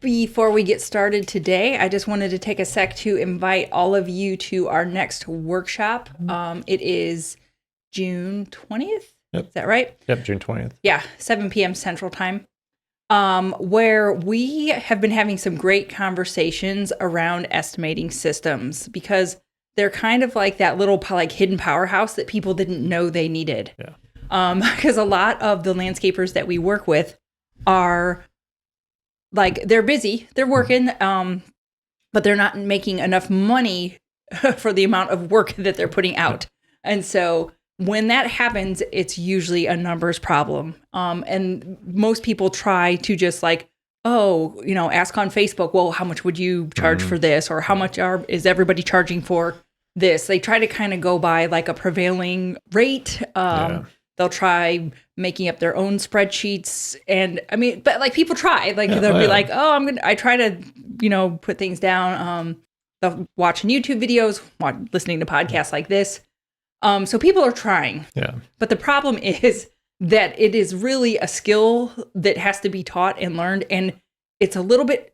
Before we get started today, I just wanted to take a sec to invite all of you to our next workshop. It is June 20th. Yep. Is that right? Yep, June 20th. Yeah, 7 p.m. Central Time, where we have been having some great conversations around estimating systems because they're kind of like that little hidden powerhouse that people didn't know they needed. Yeah. Because a lot of the landscapers that we work with are they're busy, they're working, but they're not making enough money for the amount of work that they're putting out. And so when that happens, it's usually a numbers problem. And most people try to just ask on Facebook, well, how much would you charge for this? Or how much is everybody charging for this? They try to kind of go by a prevailing rate. They'll try making up their own spreadsheets. And but people try, they'll be like, oh, I try to, put things down. They'll watching YouTube videos, listening to podcasts like this. So people are trying. Yeah. But the problem is that it is really a skill that has to be taught and learned. And it's a little bit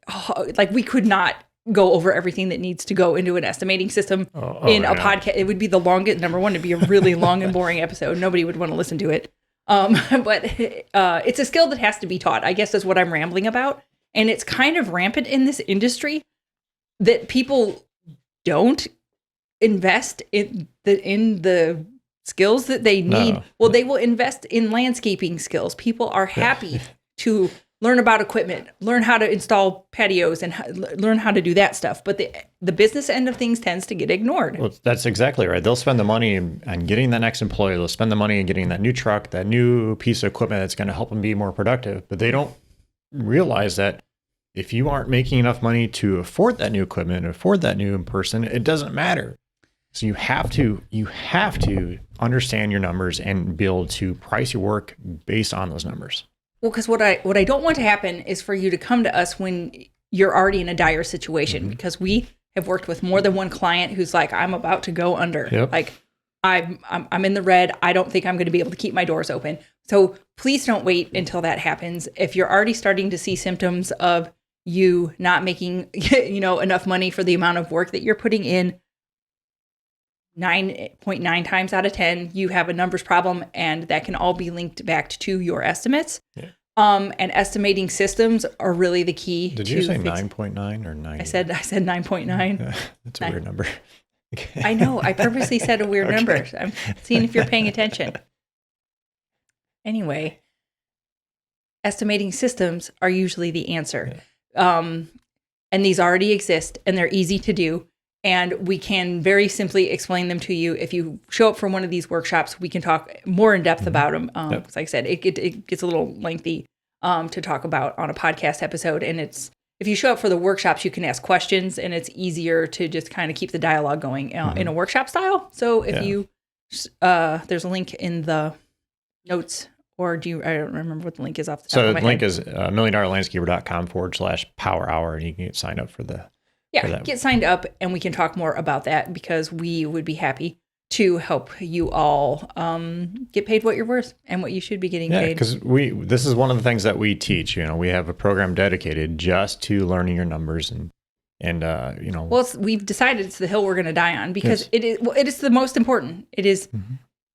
we could not go over everything that needs to go into an estimating system in a podcast. It would be the longest, number one, it'd be a really long and boring episode. Nobody would want to listen to it. But it's a skill that has to be taught, I guess is what I'm rambling about. And it's kind of rampant in this industry that people don't invest in the skills that they need. No. Well, they will invest in landscaping skills. People are happy to learn about equipment, learn how to install patios, and learn how to do that stuff. But the business end of things tends to get ignored. Well, that's exactly right. They'll spend the money on getting that next employee. They'll spend the money on getting that new truck, that new piece of equipment that's going to help them be more productive. But they don't realize that if you aren't making enough money to afford that new equipment, afford that new person, it doesn't matter. So you have to understand your numbers and be able to price your work based on those numbers. Well, because what I don't want to happen is for you to come to us when you're already in a dire situation, because we have worked with more than one client who's like, I'm about to go under. Yep. I'm in the red. I don't think I'm going to be able to keep my doors open. So please don't wait until that happens. If you're already starting to see symptoms of you not making enough money for the amount of work that you're putting in, 9.9 times out of 10, you have a numbers problem, and that can all be linked back to your estimates. Yeah. And estimating systems are really the key. Did you say 9.9 or 9? I said 9.9. That's a weird number. I know. I purposely said a weird number. I'm seeing if you're paying attention. Anyway, estimating systems are usually the answer. Yeah. And these already exist, and they're easy to do. And we can very simply explain them to you. If you show up for one of these workshops, we can talk more in depth about them. Like I said, it gets a little lengthy to talk about on a podcast episode. And if you show up for the workshops, you can ask questions, and it's easier to just kind of keep the dialogue going in a workshop style. So if you, there's a link in the notes, or I don't remember what the link is off the top of my head. So the link is $milliondollarlandscaper.com/power hour, and you can get signed up for the. Yeah, get signed up, and we can talk more about that, because we would be happy to help you all get paid what you're worth and what you should be getting paid. Yeah, because this is one of the things that we teach. We have a program dedicated just to learning your numbers and. Well, we've decided it's the hill we're going to die on, because it is the most important. It is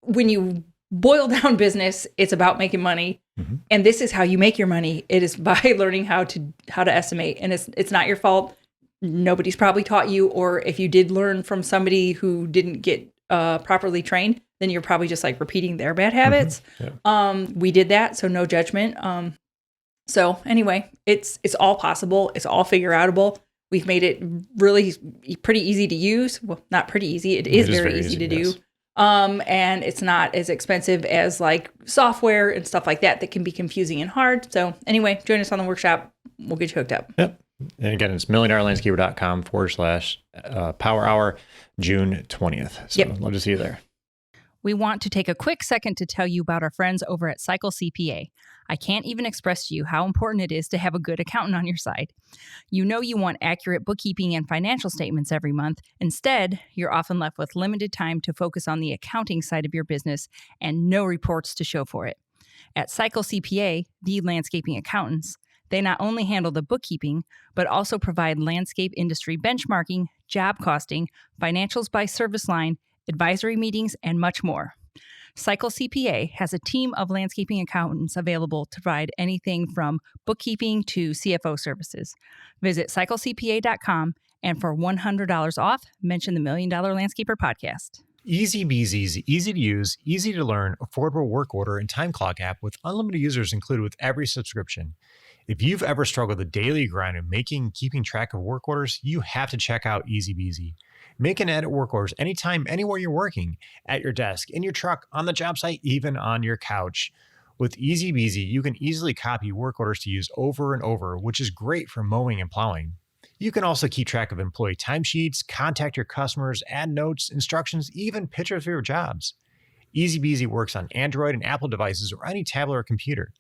when you boil down business, it's about making money, and this is how you make your money. It is by learning how to estimate, and it's not your fault. Nobody's probably taught you, or if you did learn from somebody who didn't get properly trained, then you're probably just repeating their bad habits. We did that, so no judgment. So anyway, it's all possible. It's all figure outable. We've made it really pretty easy to use. Well, not pretty easy. It is very easy to do. And it's not as expensive as software and stuff like that can be confusing and hard. So anyway, join us on the workshop. We'll get you hooked up. Yep. And again, it's $milliondollarlandscaper.com/power hour, June 20th. So love to see you there. We want to take a quick second to tell you about our friends over at Cycle CPA. I can't even express to you how important it is to have a good accountant on your side. You want accurate bookkeeping and financial statements every month. Instead, you're often left with limited time to focus on the accounting side of your business and no reports to show for it. At Cycle CPA, the landscaping accountants, They not only handle the bookkeeping, but also provide landscape industry benchmarking, job costing, financials by service line, advisory meetings, and much more. Cycle CPA has a team of landscaping accountants available to provide anything from bookkeeping to CFO services. Visit cyclecpa.com, and for $100 off, mention the $1 Million Landscaper podcast. EasyBeasy's easy to use, easy to learn, affordable work order and time clock app with unlimited users included with every subscription. If you've ever struggled with the daily grind of keeping track of work orders, you have to check out EasyBeasy. Make and edit work orders anytime, anywhere you're working, at your desk, in your truck, on the job site, even on your couch. With EasyBeasy, you can easily copy work orders to use over and over, which is great for mowing and plowing. You can also keep track of employee timesheets, contact your customers, add notes, instructions, even pictures of your jobs. EasyBeasy works on Android and Apple devices or any tablet or computer.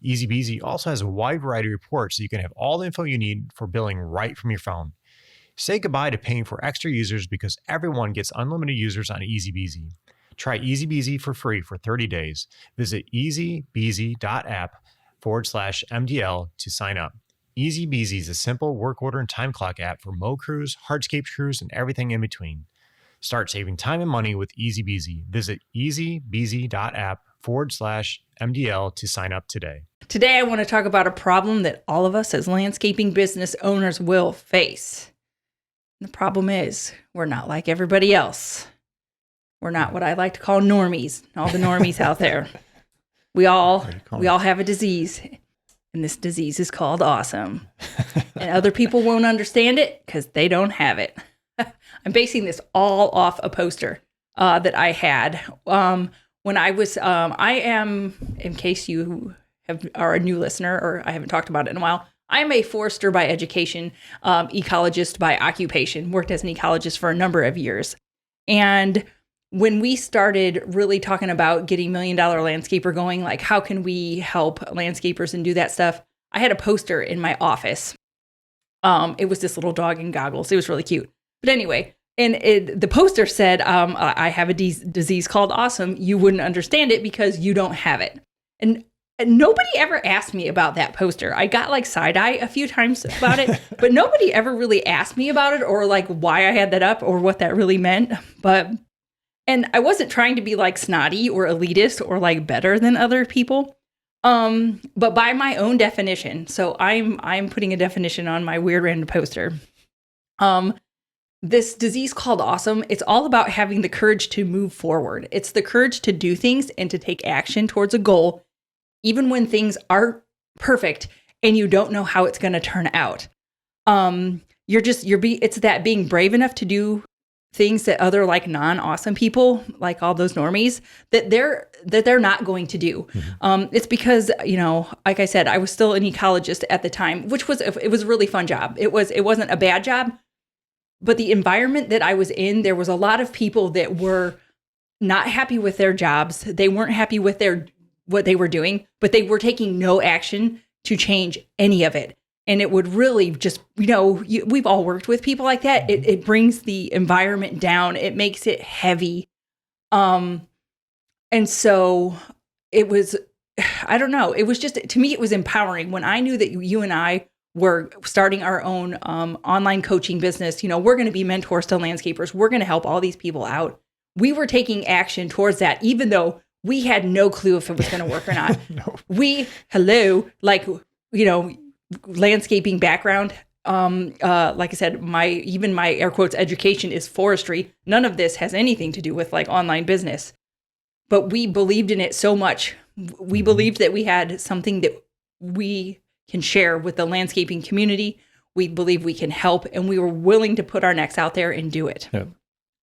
EasyBeasy also has a wide variety of reports so you can have all the info you need for billing right from your phone. Say goodbye to paying for extra users because everyone gets unlimited users on EasyBeasy. Try EasyBeasy for free for 30 days. Visit easybeasy.app/MDL to sign up. EasyBeasy is a simple work order and time clock app for mow crews, hardscape crews, and everything in between. Start saving time and money with EasyBeasy. Visit easybeasy.app/MDL to sign up today. Today, I want to talk about a problem that all of us as landscaping business owners will face. The problem is we're not like everybody else. We're not what I like to call normies, all the normies out there. We all have a disease. And this disease is called awesome. And other people won't understand it because they don't have it. I'm basing this all off a poster that I had when I was, I am, in case you are a new listener or I haven't talked about it in a while, I'm a forester by education, ecologist by occupation, worked as an ecologist for a number of years. And when we started really talking about getting $1 Million Landscaper going, like how can we help landscapers and do that stuff, I had a poster in my office. It was this little dog in goggles. It was really cute. But anyway, and the poster said, I have a disease called awesome. You wouldn't understand it because you don't have it. And nobody ever asked me about that poster. I got like side eye a few times about it, but nobody ever really asked me about it or like why I had that up or what that really meant. And I wasn't trying to be like snotty or elitist or like better than other people. But by my own definition, so I'm putting a definition on my weird random poster. This disease called awesome, it's all about having the courage to move forward. It's the courage to do things and to take action towards a goal, even when things aren't perfect and you don't know how it's going to turn out. It's that being brave enough to do things that other like non-awesome people, like all those normies, that they're not going to do. Mm-hmm. It's because, like I said, I was still an ecologist at the time, it was a really fun job. It wasn't a bad job, but the environment that I was in, there was a lot of people that were not happy with their jobs. They weren't happy with what they were doing, but they were taking no action to change any of it. And it would really just, we've all worked with people like that. It brings the environment down. It makes it heavy. And so it was, I don't know. It was just, to me, it was empowering when I knew that you and I were starting our own online coaching business. We're going to be mentors to landscapers. We're going to help all these people out. We were taking action towards that, even though we had no clue if it was going to work or not. No. Landscaping background. Like I said, my air quotes education is forestry. None of this has anything to do with like online business, but we believed in it so much. We believed that we had something that we can share with the landscaping community. We believe we can help, and we were willing to put our necks out there and do it. Yep.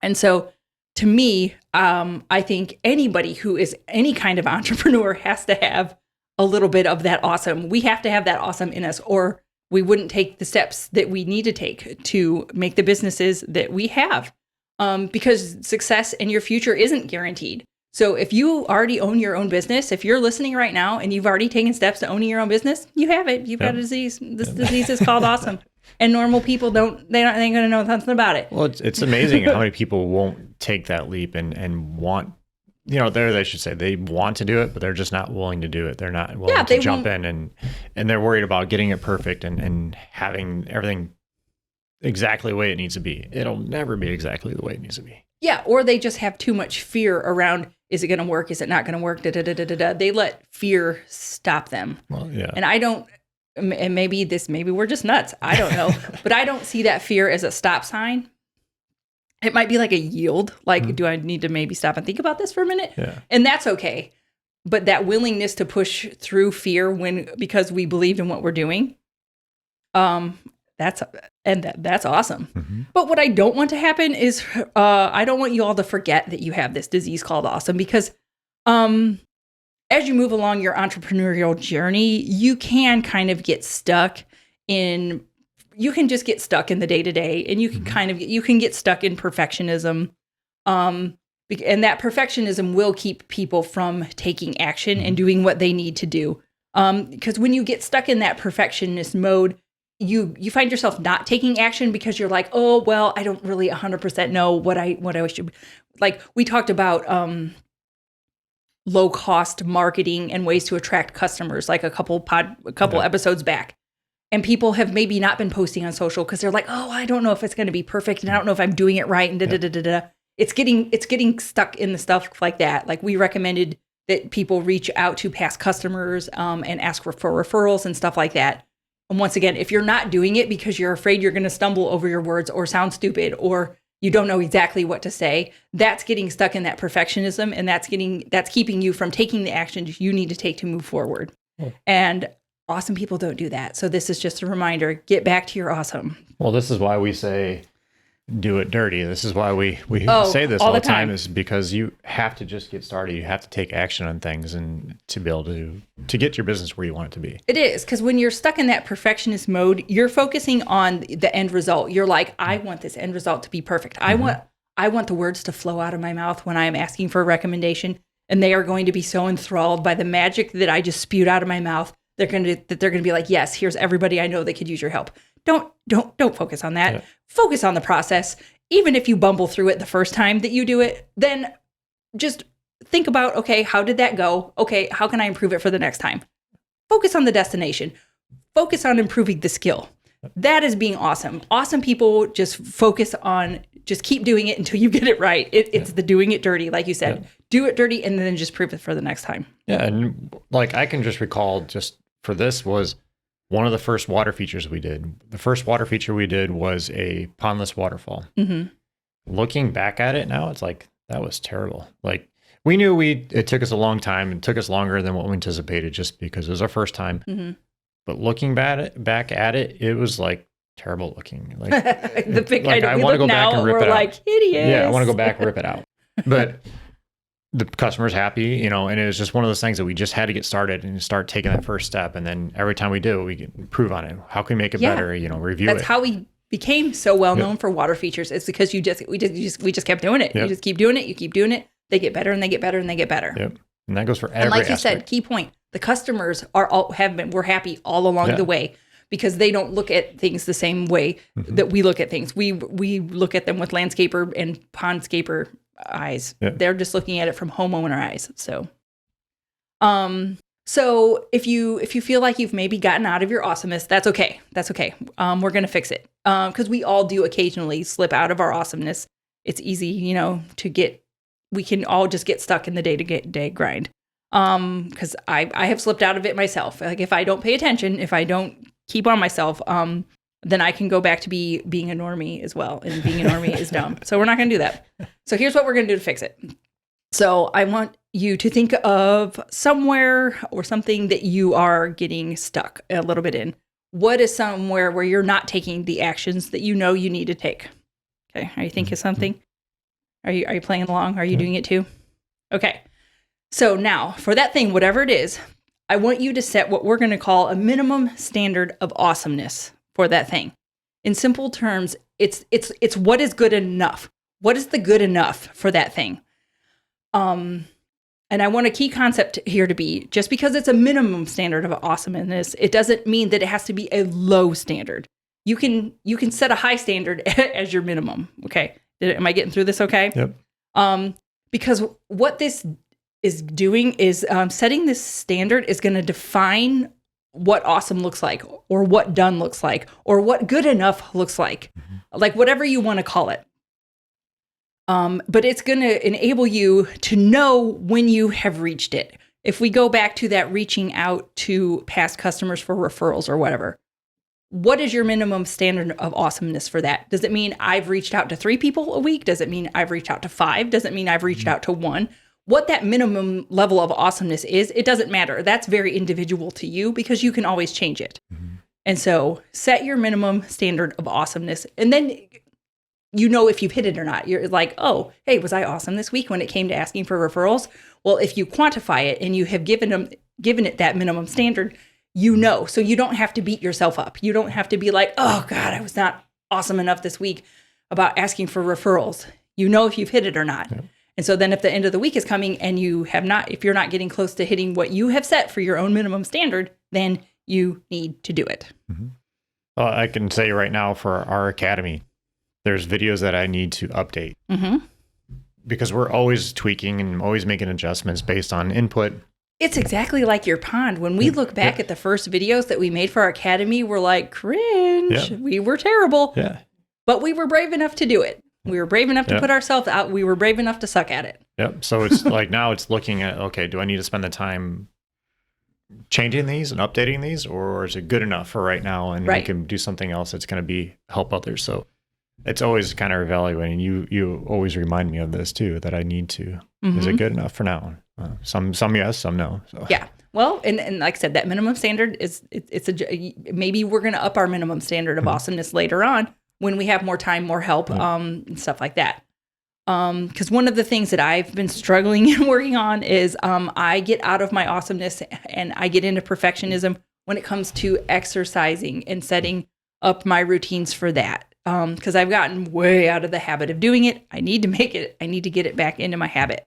And so to me, I think anybody who is any kind of entrepreneur has to have a little bit of that awesome. We have to have that awesome in us, or we wouldn't take the steps that we need to take to make the businesses that we have. Because success in your future isn't guaranteed. So if you already own your own business, if you're listening right now and you've already taken steps to owning your own business, you have it. You've got a disease. This disease is called awesome. And normal people they ain't going to know nothing about it. Well, it's amazing how many people won't take that leap and want there they should say they want to do it, but they're just not willing to do it. They're not willing they to jump won't. in and they're worried about getting it perfect and having everything exactly the way it needs to be. It'll never be exactly the way it needs to be. Yeah, or they just have too much fear around, is it going to work? Is it not going to work? They let fear stop them. Well, yeah. And I don't, and maybe we're just nuts. I don't know. But I don't see that fear as a stop sign. It might be like a yield. Like, do I need to maybe stop and think about this for a minute? Yeah. And that's okay. But that willingness to push through fear because we believed in what we're doing, that's awesome. Mm-hmm. But what I don't want to happen is I don't want you all to forget that you have this disease called awesome, because as you move along your entrepreneurial journey, you can kind of get stuck in the day-to-day, and you can you can get stuck in perfectionism. And that perfectionism will keep people from taking action and doing what they need to do. Because when you get stuck in that perfectionist mode, you find yourself not taking action because you're like, oh, well, I don't really 100% know what I should. Like we talked about low cost marketing and ways to attract customers, like a couple episodes back. And people have maybe not been posting on social because they're like, oh, I don't know if it's going to be perfect, and I don't know if I'm doing it right, and It's getting stuck in the stuff like that. Like we recommended that people reach out to past customers and ask for referrals and stuff like that. And once again, if you're not doing it because you're afraid you're going to stumble over your words or sound stupid or you don't know exactly what to say, that's getting stuck in that perfectionism, and that's keeping you from taking the actions you need to take to move forward. Oh. And awesome people don't do that. So this is just a reminder, get back to your awesome. Well, this is why we say do it dirty. This is why we say this all the time, is because you have to just get started. You have to take action on things and to be able to get your business where you want it to be. It is, because when you're stuck in that perfectionist mode, you're focusing on the end result. You're like, I want this end result to be perfect. I want the words to flow out of my mouth when I'm asking for a recommendation, and they are going to be so enthralled by the magic that I just spewed out of my mouth. They're going to be like, yes, here's everybody I know that could use your help. Don't focus on that. Yeah. Focus on the process. Even if you bumble through it the first time that you do it, then just think about, okay, how did that go? Okay, how can I improve it for the next time? Focus on the destination. Focus on improving the skill. That is being awesome. Awesome people just focus on, just keep doing it until you get it right. It's the doing it dirty, like you said. Yeah. Do it dirty and then just prove it for the next time. Yeah, and like I can just recall, just for this was one of the first water features we did. The first water feature we did was a pondless waterfall. Mm-hmm. Looking back at it now, it's like, that was terrible. Like we knew it took us a long time. It took us longer than what we anticipated just because it was our first time. Mm-hmm. But looking back at it, it was like terrible looking. Like I want to go back and rip it out. Like hideous. Yeah, I want to go back and rip it out. But the customer's happy, and it was just one of those things that we just had to get started and start taking that first step. And then every time we do, we can improve on it. How can we make it better? Review it. That's how we became so well known for water features. It's because we just kept doing it. Yep. You just keep doing it. You keep doing it. They get better and they get better and they get better. Yep. And that goes for every And like you aspect. said, key point, the customers were happy all along the way because they don't look at things the same way that we look at things. We look at them with landscaper and pondscaper eyes. Yep. They're just looking at it from homeowner eyes. So if you feel like you've maybe gotten out of your awesomeness, that's okay. We're going to fix it. Because we all do occasionally slip out of our awesomeness. It's easy, we can all just get stuck in the day-to-day grind. Because I have slipped out of it myself. Like if I don't pay attention, if I don't keep on myself, then I can go back to being a normie as well. And being a normie is dumb. So we're not going to do that. So here's what we're going to do to fix it. So I want you to think of somewhere or something that you are getting stuck a little bit in. What is somewhere where you're not taking the actions that you know you need to take? Okay. Are you thinking of something? Are you playing along? Are you doing it too? Okay. So now for that thing, whatever it is, I want you to set what we're going to call a minimum standard of awesomeness for that thing. In simple terms, it's what is good enough. What is the good enough for that thing? And I want a key concept here to be, just because it's a minimum standard of awesomeness, it doesn't mean that it has to be a low standard. You can set a high standard as your minimum. Okay. Am I getting through this okay? Yep. Because what this is doing is setting this standard is going to define what awesome looks like, or what done looks like, or what good enough looks like, like whatever you want to call it. But it's going to enable you to know when you have reached it. If we go back to that reaching out to past customers for referrals or whatever, what is your minimum standard of awesomeness for that? Does it mean I've reached out to 3 people a week? Does it mean I've reached out to 5? Does it mean I've reached out to 1? What that minimum level of awesomeness is, it doesn't matter. That's very individual to you because you can always change it. And so set your minimum standard of awesomeness. And then you know if you've hit it or not. You're like, oh, hey, was I awesome this week when it came to asking for referrals? Well, if you quantify it and you have given it that minimum standard, you know. So you don't have to beat yourself up. You don't have to be like, oh God, I was not awesome enough this week about asking for referrals. You know if you've hit it or not. Yeah. And so then if the end of the week is coming and you have not, if you're not getting close to hitting what you have set for your own minimum standard, then you need to do it. Well, I can say right now for our academy, there's videos that I need to update because we're always tweaking and always making adjustments based on input. It's exactly like your pond. When we look back at the first videos that we made for our academy, we're like, cringe. We were terrible. But we were brave enough to do it. We were brave enough to put ourselves out. We were brave enough to suck at it. So it's like now it's looking at, okay, do I need to spend the time changing these and updating these, or is it good enough for right now? And we can do something else that's going to help others. So it's always kind of evaluating. You always remind me of this too, that I need to. Is it good enough for now? Some yes, some no. So. Yeah. Well, and like I said, that minimum standard maybe we're going to up our minimum standard of awesomeness later on when we have more time, more help, and stuff like that. Because one of the things that I've been struggling and working on is I get out of my awesomeness and I get into perfectionism when it comes to exercising and setting up my routines for that. Because I've gotten way out of the habit of doing it. I need to get it back into my habit.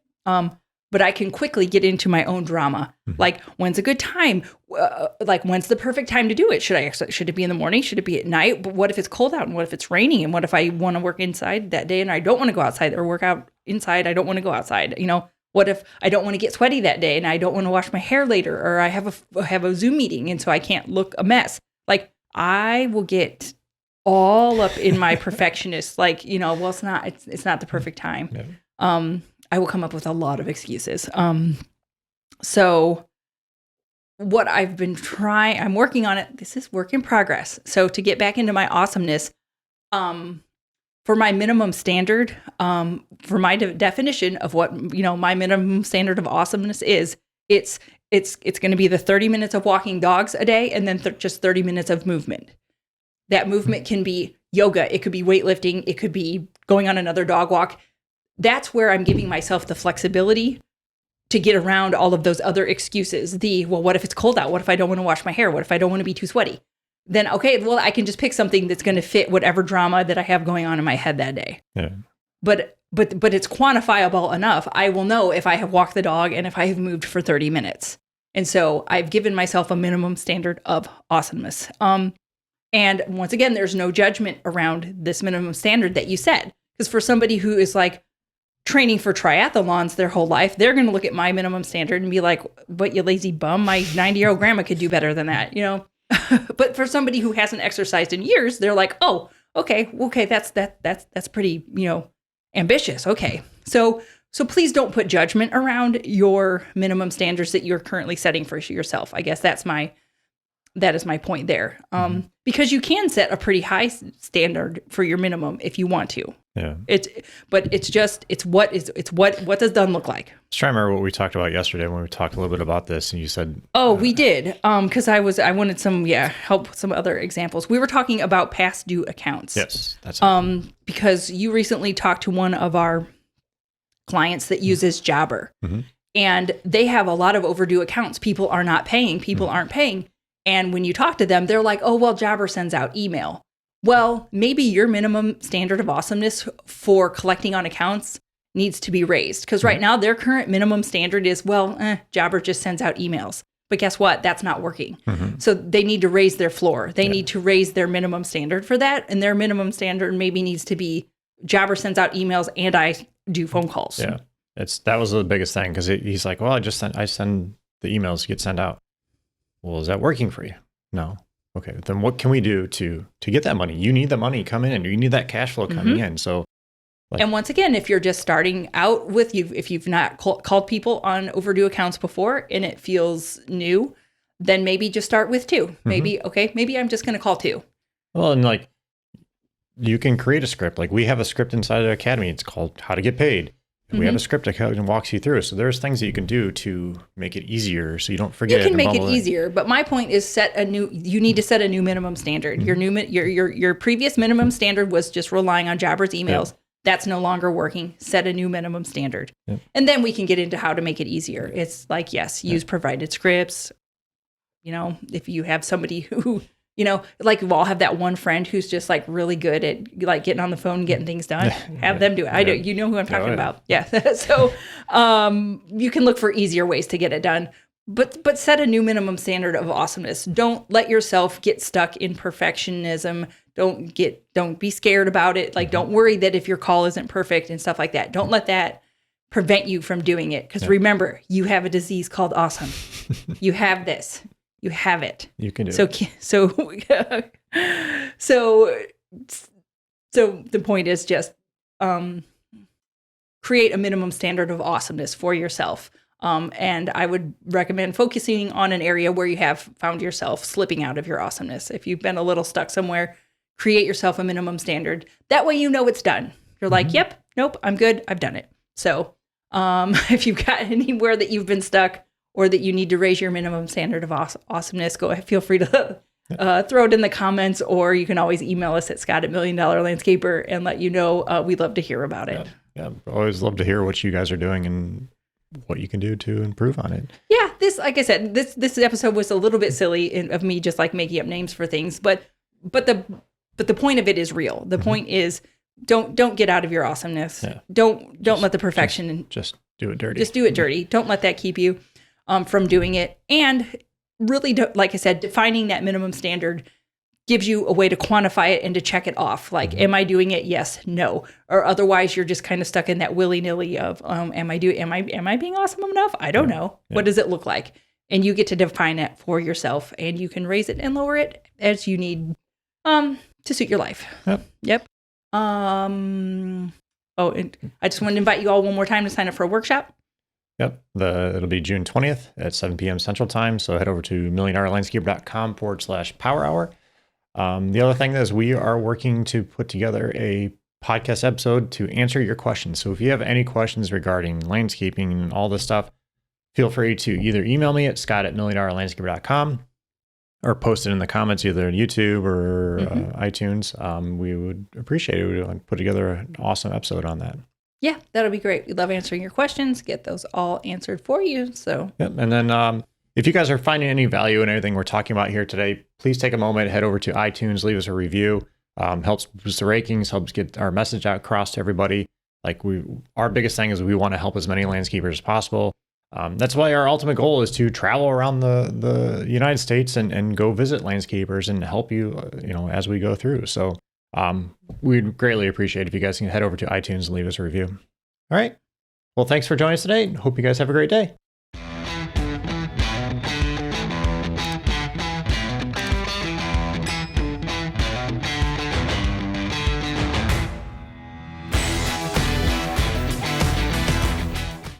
But I can quickly get into my own drama. Like, when's a good time? Like, when's the perfect time to do it? Should it be in the morning? Should it be at night? But what if it's cold out? And what if it's raining? And what if I want to work inside that day and I don't want to go outside, or work out inside? I don't want to go outside. You know, what if I don't want to get sweaty that day and I don't want to wash my hair later, or I have a Zoom meeting and so I can't look a mess? Like, I will get all up in my perfectionist, like, you know, well, it's not the perfect time. I will come up with a lot of excuses. So what I've been I'm working on it. This is work in progress. So to get back into my awesomeness, for my minimum standard, for my definition of what, you know, my minimum standard of awesomeness is, it's going to be the 30 minutes of walking dogs a day and then just 30 minutes of movement. That movement can be yoga. It could be weightlifting. It could be going on another dog walk. That's where I'm giving myself the flexibility to get around all of those other excuses. Well, what if it's cold out? What if I don't want to wash my hair? What if I don't want to be too sweaty? Then, okay, well, I can just pick something that's going to fit whatever drama that I have going on in my head that day. But it's quantifiable enough. I will know if I have walked the dog and if I have moved for 30 minutes. And so I've given myself a minimum standard of awesomeness. And once again, there's no judgment around this minimum standard that you set. Because for somebody who is like training for triathlons their whole life, they're going to look at my minimum standard and be like, "But you lazy bum, my 90-year-old grandma could do better than that," you know. But for somebody who hasn't exercised in years, they're like, "Oh, okay, that's pretty, you know, ambitious." Okay, so please don't put judgment around your minimum standards that you're currently setting for yourself. I guess that is my point there. Because you can set a pretty high standard for your minimum if you want to. What does done look like? Let's try to remember what we talked about yesterday when we talked a little bit about this, and you said, we did. Because I wanted some help with some other examples. We were talking about past due accounts. Yes, that's because you recently talked to one of our clients that uses Jobber, and they have a lot of overdue accounts. People are not paying. People aren't paying. And when you talk to them, they're like, "Oh, well, Jobber sends out email." Well, maybe your minimum standard of awesomeness for collecting on accounts needs to be raised. Because right now, their current minimum standard is, Jobber just sends out emails. But guess what? That's not working. So they need to raise their floor. They need to raise their minimum standard for that. And their minimum standard maybe needs to be Jobber sends out emails and I do phone calls. That was the biggest thing, because he's like, well, I send the emails get sent out. Well, is that working for you? No. Okay, then what can we do to get that money? You need the money coming in. You need that cash flow coming in. So, and once again, if you're just starting out with if you've not called people on overdue accounts before and it feels new, then maybe just start with 2. Maybe, maybe I'm just going to call 2. Well, and like you can create a script. Like we have a script inside the academy. It's called How to Get Paid. We have a script that walks you through. So there's things that you can do to make it easier so you don't forget. You can make it easier, but my point is you need to set a new minimum standard. Your previous minimum standard was just relying on jobbers' emails. That's no longer working. Set a new minimum standard. And then we can get into how to make it easier. It's like, yes, use provided scripts. You know, if you have somebody who, you know, like we all have that one friend who's just like really good at like getting on the phone and getting things done. Have them do it. I do. You know who I'm talking about. Yeah. So you can look for easier ways to get it done. But set a new minimum standard of awesomeness. Don't let yourself get stuck in perfectionism. Don't be scared about it. Like, don't worry that if your call isn't perfect and stuff like that. Don't let that prevent you from doing it. Because remember, you have a disease called awesome. You have this. You have it. You can do it. So the point is just create a minimum standard of awesomeness for yourself. And I would recommend focusing on an area where you have found yourself slipping out of your awesomeness. If you've been a little stuck somewhere, create yourself a minimum standard. That way you know it's done. You're like, yep, nope, I'm good. I've done it. So if you've got anywhere that you've been stuck or that you need to raise your minimum standard of awesomeness, go ahead, feel free to throw it in the comments, or you can always email us at Scott@$1,000,000landscaper and let you know. We'd love to hear about it. Yeah, always love to hear what you guys are doing and what you can do to improve on it. Yeah, like I said, this episode was a little bit silly of me just like making up names for things, but the point of it is real. The point is don't get out of your awesomeness. Yeah. Don't let the perfection just do it dirty. Just do it dirty. Don't let that keep you from doing it. And really, like I said, defining that minimum standard gives you a way to quantify it and to check it off. Like, am I doing it? Yes, no. Or otherwise you're just kind of stuck in that willy-nilly of, am I being awesome enough? I don't know. Yeah. What does it look like? And you get to define it for yourself, and you can raise it and lower it as you need to suit your life. Yep. And I just want to invite you all one more time to sign up for a workshop. Yep. It'll be June 20th at 7 p.m. Central Time. So head over to millionhourlandscaper.com/power hour. The other thing is we are working to put together a podcast episode to answer your questions. So if you have any questions regarding landscaping and all this stuff, feel free to either email me at scott@millionhourlandscaper.com or post it in the comments, either on YouTube or iTunes. We would appreciate it. We'd put together an awesome episode on that. Yeah, that'll be great. We love answering your questions, get those all answered for you. So, yep. And then if you guys are finding any value in anything we're talking about here today, please take a moment, head over to iTunes, leave us a review. Helps boost the rankings, helps get our message out across to everybody. Like our biggest thing is we want to help as many landscapers as possible. That's why our ultimate goal is to travel around the United States and go visit landscapers and help you, as we go through. So we'd greatly appreciate if you guys can head over to iTunes and leave us a review. All right. Well, thanks for joining us today. Hope you guys have a great day.